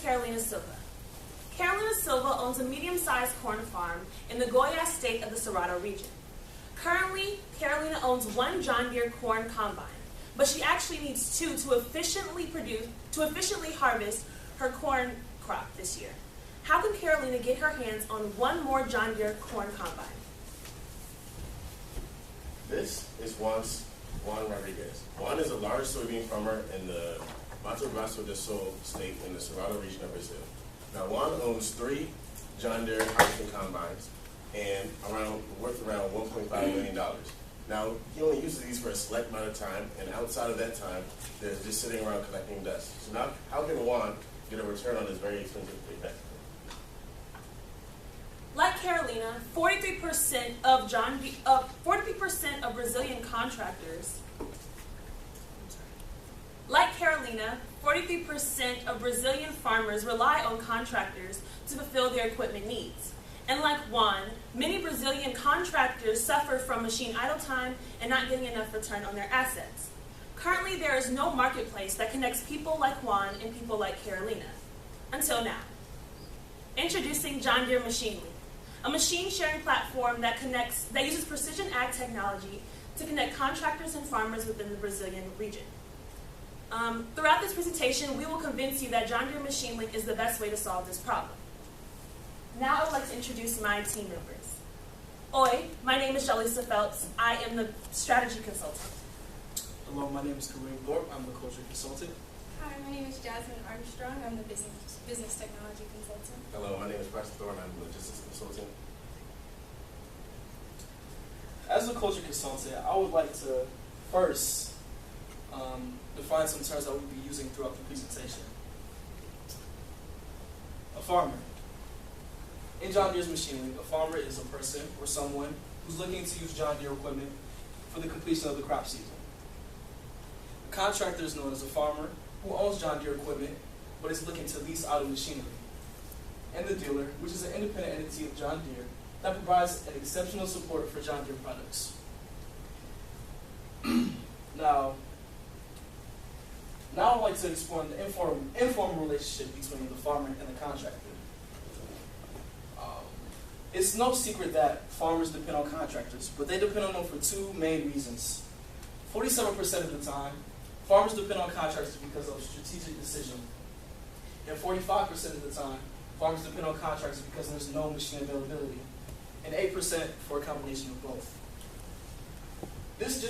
Carolina Silva. Carolina Silva owns a medium-sized corn farm in the Goiás state of the Cerrado region. Currently, Carolina owns one John Deere corn combine, but she actually needs two to efficiently harvest her corn crop this year. How can Carolina get her hands on one more John Deere corn combine? This is Juan Rodriguez. Juan is a large soybean farmer in the Mato Grosso do Sul state in the Cerrado region of Brazil. Now, Juan owns 3 John Deere harvesting combines and worth around $1.5 million. Now, he only uses these for a select amount of time, and outside of that time, they're just sitting around collecting dust. So now, how can Juan get a return on his very expensive payback? Like Carolina, 43% of Brazilian contractors. Like Carolina, 43% of Brazilian farmers rely on contractors to fulfill their equipment needs. And like Juan, many Brazilian contractors suffer from machine idle time and not getting enough return on their assets. Currently, there is no marketplace that connects people like Juan and people like Carolina. Until now. Introducing John Deere Machinely, a machine sharing platform that uses precision ag technology to connect contractors and farmers within the Brazilian region. Throughout this presentation, we will convince you that John Deere Machinely is the best way to solve this problem. Now I would like to introduce my team members. Oi, my name is Jalisa Phelps. I am the strategy consultant. Hello, my name is Kareem Thorpe. I'm the culture consultant. Hi, my name is Jasmine Armstrong. I'm the business technology consultant. Hello, my name is Preston Thorne. I'm the logistics consultant. As a culture consultant, I would like to first define some terms that we'll be using throughout the presentation. A farmer. In John Deere's Machinely, a farmer is a person or someone who's looking to use John Deere equipment for the completion of the crop season. A contractor is known as a farmer who owns John Deere equipment but is looking to lease out of machinery. And the dealer, which is an independent entity of John Deere that provides an exceptional support for John Deere products. Now I'd like to explore the informal relationship between the farmer and the contractor. It's no secret that farmers depend on contractors, but they depend on them for 2 main reasons. 47% of the time, farmers depend on contractors because of strategic decision. And 45% of the time, farmers depend on contractors because there's no machine availability. And 8% for a combination of both. This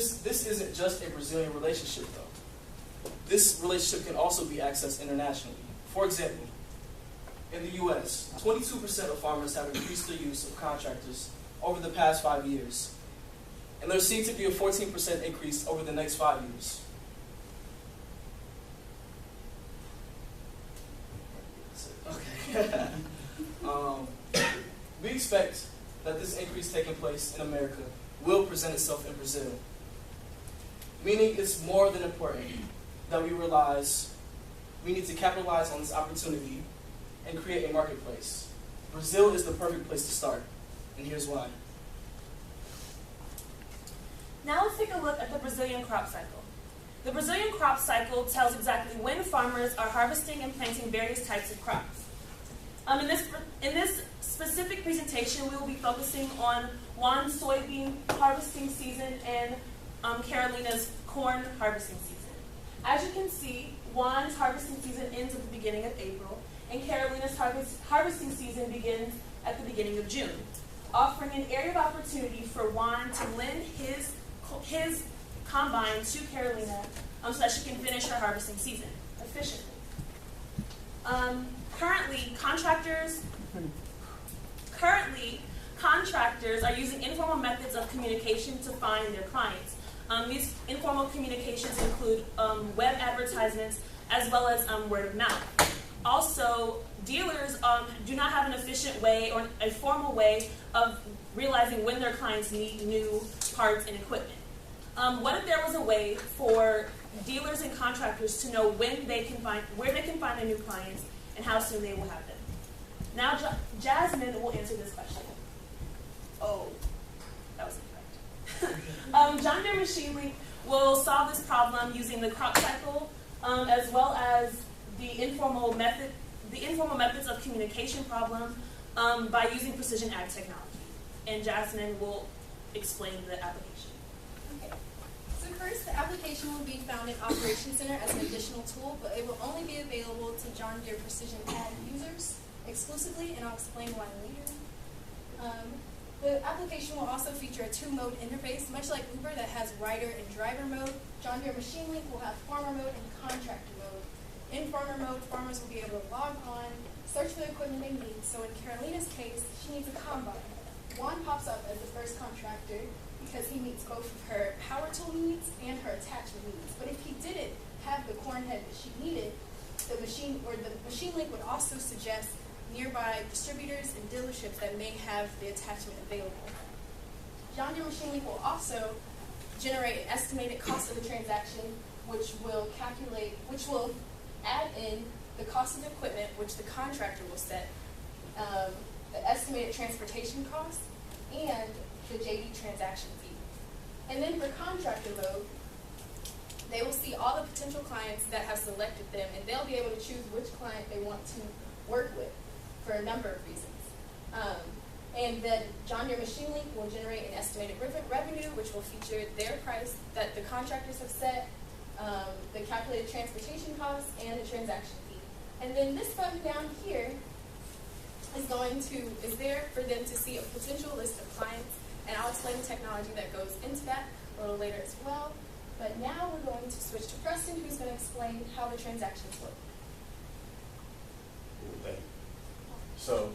isn't just a Brazilian relationship, though. This relationship can also be accessed internationally. For example, in the U.S., 22% of farmers have increased their use of contractors over the past 5 years. And there seems to be a 14% increase over the next 5 years. Okay. We expect that this increase taking place in America will present itself in Brazil. Meaning it's more than important that we realize we need to capitalize on this opportunity and create a marketplace. Brazil is the perfect place to start, and here's why. Now let's take a look at the Brazilian crop cycle. The Brazilian crop cycle tells exactly when farmers are harvesting and planting various types of crops. In this specific presentation, we will be focusing on Juan's soybean harvesting season and Carolina's corn harvesting season. As you can see, Juan's harvesting season ends at the beginning of April, and Carolina's harvesting season begins at the beginning of June, offering an area of opportunity for Juan to lend his combine to Carolina so that she can finish her harvesting season efficiently. Currently, contractors are using informal methods of communication to find their clients. These informal communications include web advertisements as well as word of mouth. Also, dealers do not have an efficient way or a formal way of realizing when their clients need new parts and equipment. What if there was a way for dealers and contractors to know where they can find their new clients and how soon they will have them? Now, Jasmine will answer this question. Oh, that was incorrect. John Deere Machinely will solve this problem using the crop cycle as well as the informal the informal methods of communication problem by using precision ag technology. And Jasmine will explain the application. Okay. So first, the application will be found in Operations Center as an additional tool, but it will only be available to John Deere Precision Ag users exclusively, and I'll explain why later. The application will also feature a two-mode interface, much like Uber that has rider and driver mode. John Deere Machine Link will have farmer mode and contractor mode. In farmer mode, farmers will be able to log on, search for the equipment they need. So in Carolina's case, she needs a combine. Juan pops up as the first contractor because he meets both of her power tool needs and her attachment needs. But if he didn't have the corn head that she needed, the machine link would also suggest nearby distributors and dealerships that may have the attachment available. John Deere Machine Link will also generate an estimated cost of the transaction, which will add in the cost of the equipment, which the contractor will set, the estimated transportation cost, and the JD transaction fee. And then for contractor mode, they will see all the potential clients that have selected them, and they'll be able to choose which client they want to work with for a number of reasons. And then John Deere Machine Link will generate an estimated revenue, which will feature their price that the contractors have set, the calculated transportation costs, and the transaction fee. And then this button down here is there for them to see a potential list of clients, and I'll explain the technology that goes into that a little later as well. But now we're going to switch to Preston, who's going to explain how the transactions work. Thank you. So,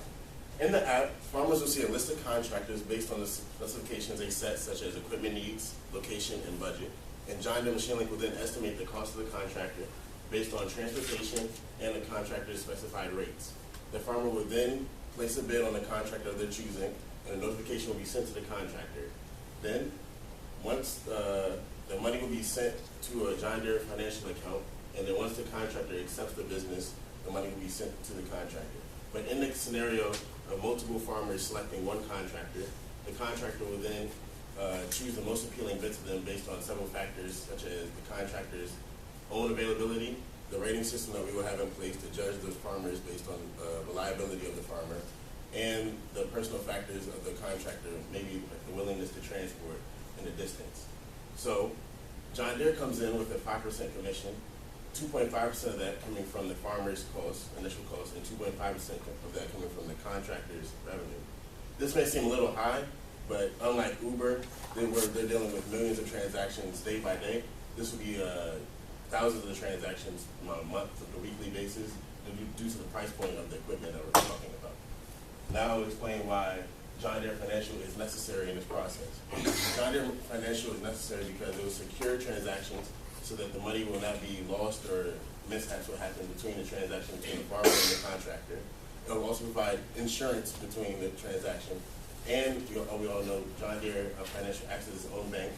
in the app, farmers will see a list of contractors based on the specifications they set, such as equipment needs, location, and budget. And John Deere Machine Link will then estimate the cost of the contractor based on transportation and the contractor's specified rates. The farmer will then place a bid on the contractor of their choosing, and a notification will be sent to the contractor. Then, once the money will be sent to a John Deere financial account, and then once the contractor accepts the business, the money will be sent to the contractor. But in the scenario of multiple farmers selecting one contractor, the contractor will then choose the most appealing bid to them based on several factors, such as the contractor's own availability, the rating system that we will have in place to judge those farmers based on reliability of the farmer, and the personal factors of the contractor, maybe the willingness to transport and the distance. So John Deere comes in with a 5% commission, 2.5% of that coming from the farmer's cost, initial cost, and 2.5% of that coming from the contractor's revenue. This may seem a little high, but unlike Uber, they're dealing with millions of transactions day by day. This will be thousands of transactions on a month to a weekly basis due to the price point of the equipment that we're talking about. Now I'll explain why John Deere Financial is necessary in this process. John Deere Financial is necessary because it will secure transactions so that the money will not be lost or mishaps will happen between the transaction between the farmer and the contractor. It will also provide insurance between the transaction. And we all know John Deere Financial acts as its own bank,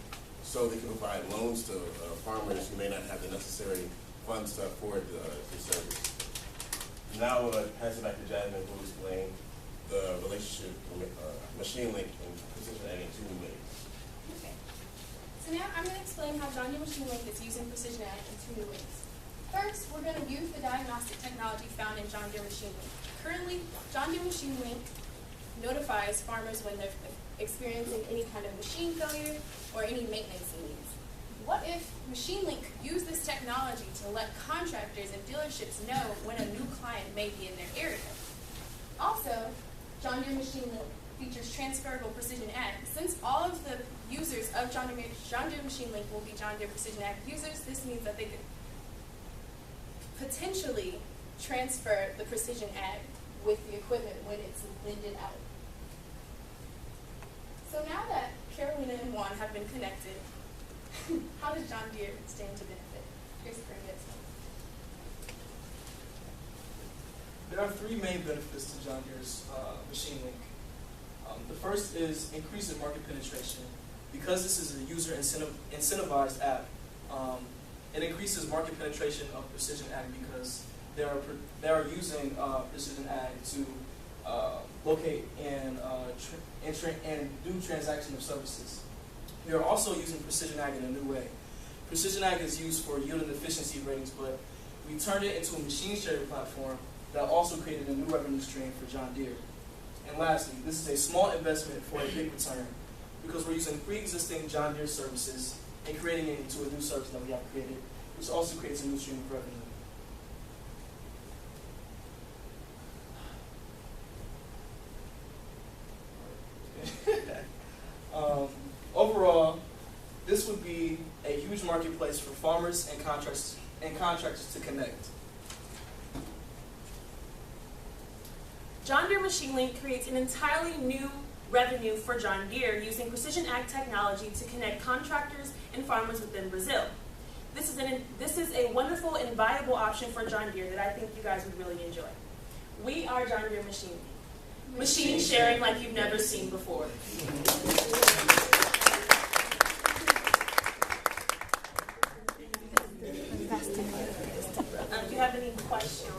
so they can provide loans to farmers who may not have the necessary funds to afford the service. Now I'll pass it back to Jasmine, who will explain the relationship with Machine Link and Precision Ag in 2 ways. Okay. So now I'm going to explain how John Deere Machine Link is using Precision Ag in 2 new ways. First, we're going to use the diagnostic technology found in John Deere Machine Link. Currently, John Deere Machine Link notifies farmers when they're experiencing any kind of machine failure or any maintenance needs. What if Machine Link could use this technology to let contractors and dealerships know when a new client may be in their area? Also, John Deere Machine Link features transferable Precision Ag. Since all of the users of John Deere Machine Link will be John Deere Precision Ag users, this means that they could potentially transfer the Precision Ag with the equipment when it's lended out. So now that Carolina and Juan have been connected, how does John Deere stand to benefit? Here's for you. There are 3 main benefits to John Deere's Machine Link. The first is increase in market penetration. Because this is a user incentivized app, it increases market penetration of Precision Ag because they are using Precision Ag to locate and do transaction of services. We are also using Precision Ag in a new way. Precision Ag is used for yield and efficiency ratings, but we turned it into a machine sharing platform that also created a new revenue stream for John Deere. And lastly, this is a small investment for a big return because we're using pre-existing John Deere services and creating it into a new service that we have created, which also creates a new stream of revenue. Overall, this would be a huge marketplace for farmers and contractors to connect. John Deere Machine Link creates an entirely new revenue for John Deere using precision ag technology to connect contractors and farmers within Brazil. This is a wonderful and viable option for John Deere that I think you guys would really enjoy. We are John Deere Machine Link. Machine sharing like you've never seen before. Do you have any questions?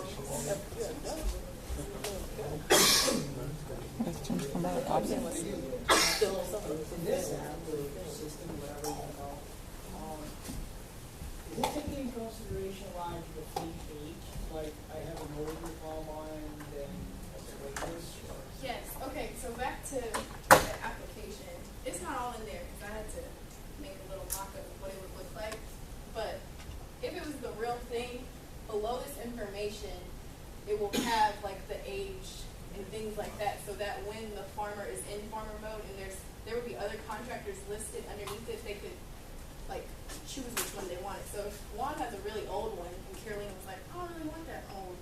Questions from our audience? In this app or system, whatever you want to call is it taking into consideration like the fleet age? Like I have an older combine than a latest? Yes, okay, so back to the application. It's not all in there because I had to make a little mock-up of what it would look like. But if it was the real thing, below this information, it will have like the age and things like that, so that when the farmer is in farmer mode and there would be other contractors listed underneath it, they could like choose which one they wanted. So if Juan has a really old one and Carolina was like, oh, I don't really want that old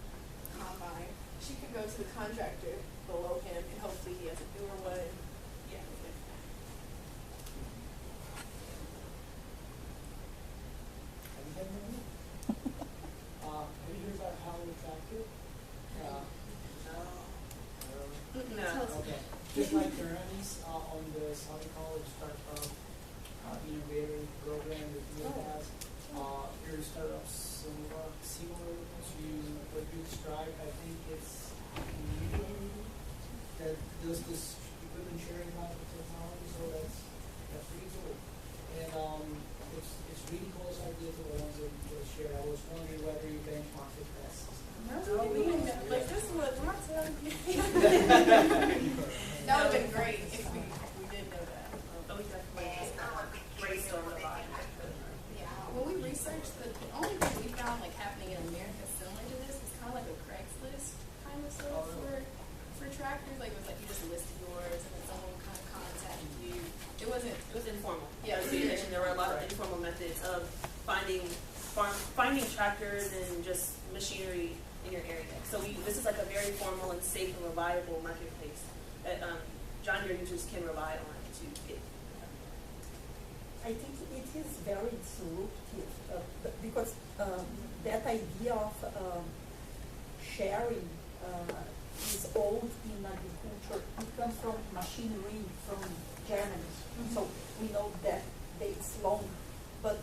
combine, she could go to the contractor below him and hopefully he has a newer one. Yeah. Have you heard about Howard Tractor? No. Okay. Just like the Ernie's on the Southern College Startup Innovator program that you has, your startups similar to what you described. I think it's Medium that does this equipment sharing kind of technology, so that's pretty cool. And it's really close idea to the ones that you just shared. I was wondering whether you benchmarked it best. No, like this was not telling you. That would have been great if we did know that. But we definitely brainstorm about it. Yeah. When we researched, the only thing we found like happening in America similar to this was kind of like a Craigslist kind of stuff for tractors. Like it was like you just listed yours and then someone would kind of contact you. It wasn't. It was informal. Yeah. As you mentioned, there were a lot of informal methods of finding tractors and just machinery in your area. So this is like a very formal and safe and reliable marketplace that John Deere users can rely on to get. I think it is very disruptive because that idea of sharing is old in agriculture. It comes from machinery from Germany, so we know that dates long. But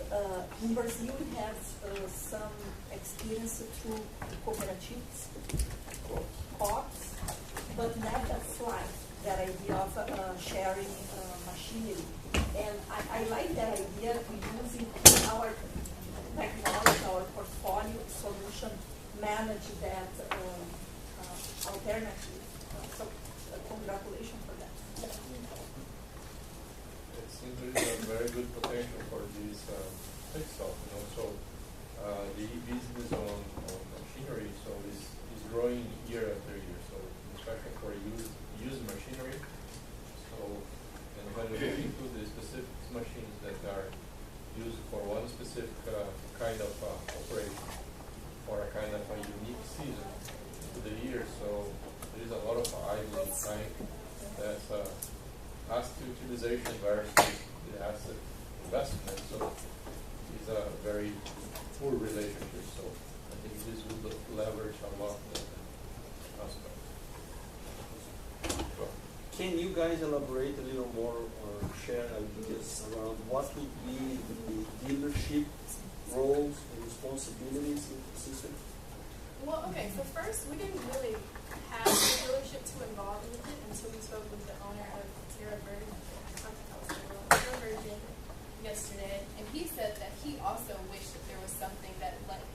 in Brazil, we have some experience through cooperatives, co-ops, but never fly that idea of sharing machinery. And I like that idea of using our technology, our portfolio solution, manage that alternative. So congratulations for that. It seems there is a very good potential for this tech stuff, So the business on machinery is growing year after year. So especially for used machinery. So and when we look into the specific machines that are used for one specific kind of operation or a kind of a unique season to the year, so there is a lot of idle time that's asset utilization versus the asset investment. So it's a very poor relationship. So I think this would leverage a lot the aspect. Can you guys elaborate a little more or share ideas around what would be the dealership roles and responsibilities in the system? Well, okay, so first, we didn't really have the dealership too involved with it until we spoke with the owner of Terra Virgin yesterday, and he said that he also wished that there was something that let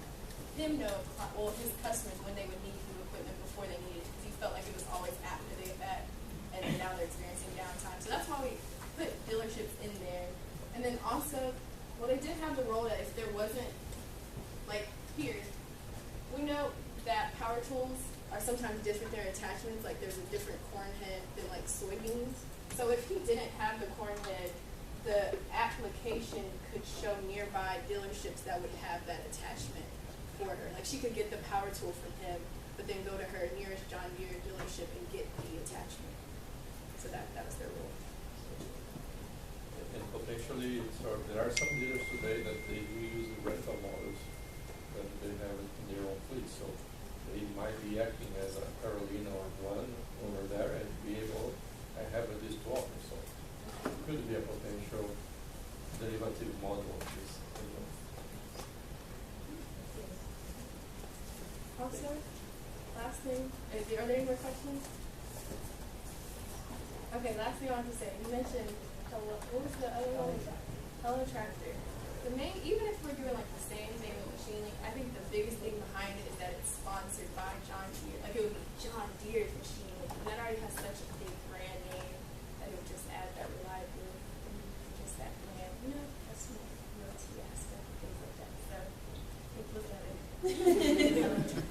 him know, well, his customers when they would need new equipment before they needed it, because he felt like it was always after they get that, and then now they're experiencing downtime. So that's why we put dealerships in there. And then also, well, they did have the role that if there wasn't, like here, we know that power tools are sometimes different, their attachments, like there's a different corn head than like soybeans. So if he didn't have the corn head, the application could show nearby dealerships that would have that attachment for her. Like she could get the power tool from him, but then go to her nearest John Deere dealership and get the attachment. So that was their role. And potentially, there are some dealers today that they do use the rental models that they have in their own fleet. So they might be acting as a Carolina or one over there and be able, I have this to offer. So it could be a potential derivative model of this. Also, last thing, are there any more questions? Okay, last thing I want to say, you mentioned, what was the other one? Hello Tractor. The main, even if we're doing like the same thing with Machinery, I think the biggest thing behind it is that it's sponsored by John Deere. Like it would be John Deere's Machinery, and that already has such a big brand name that it would just add that reliability, just that brand, customer loyalty aspect and things like that. So, keep looking at it.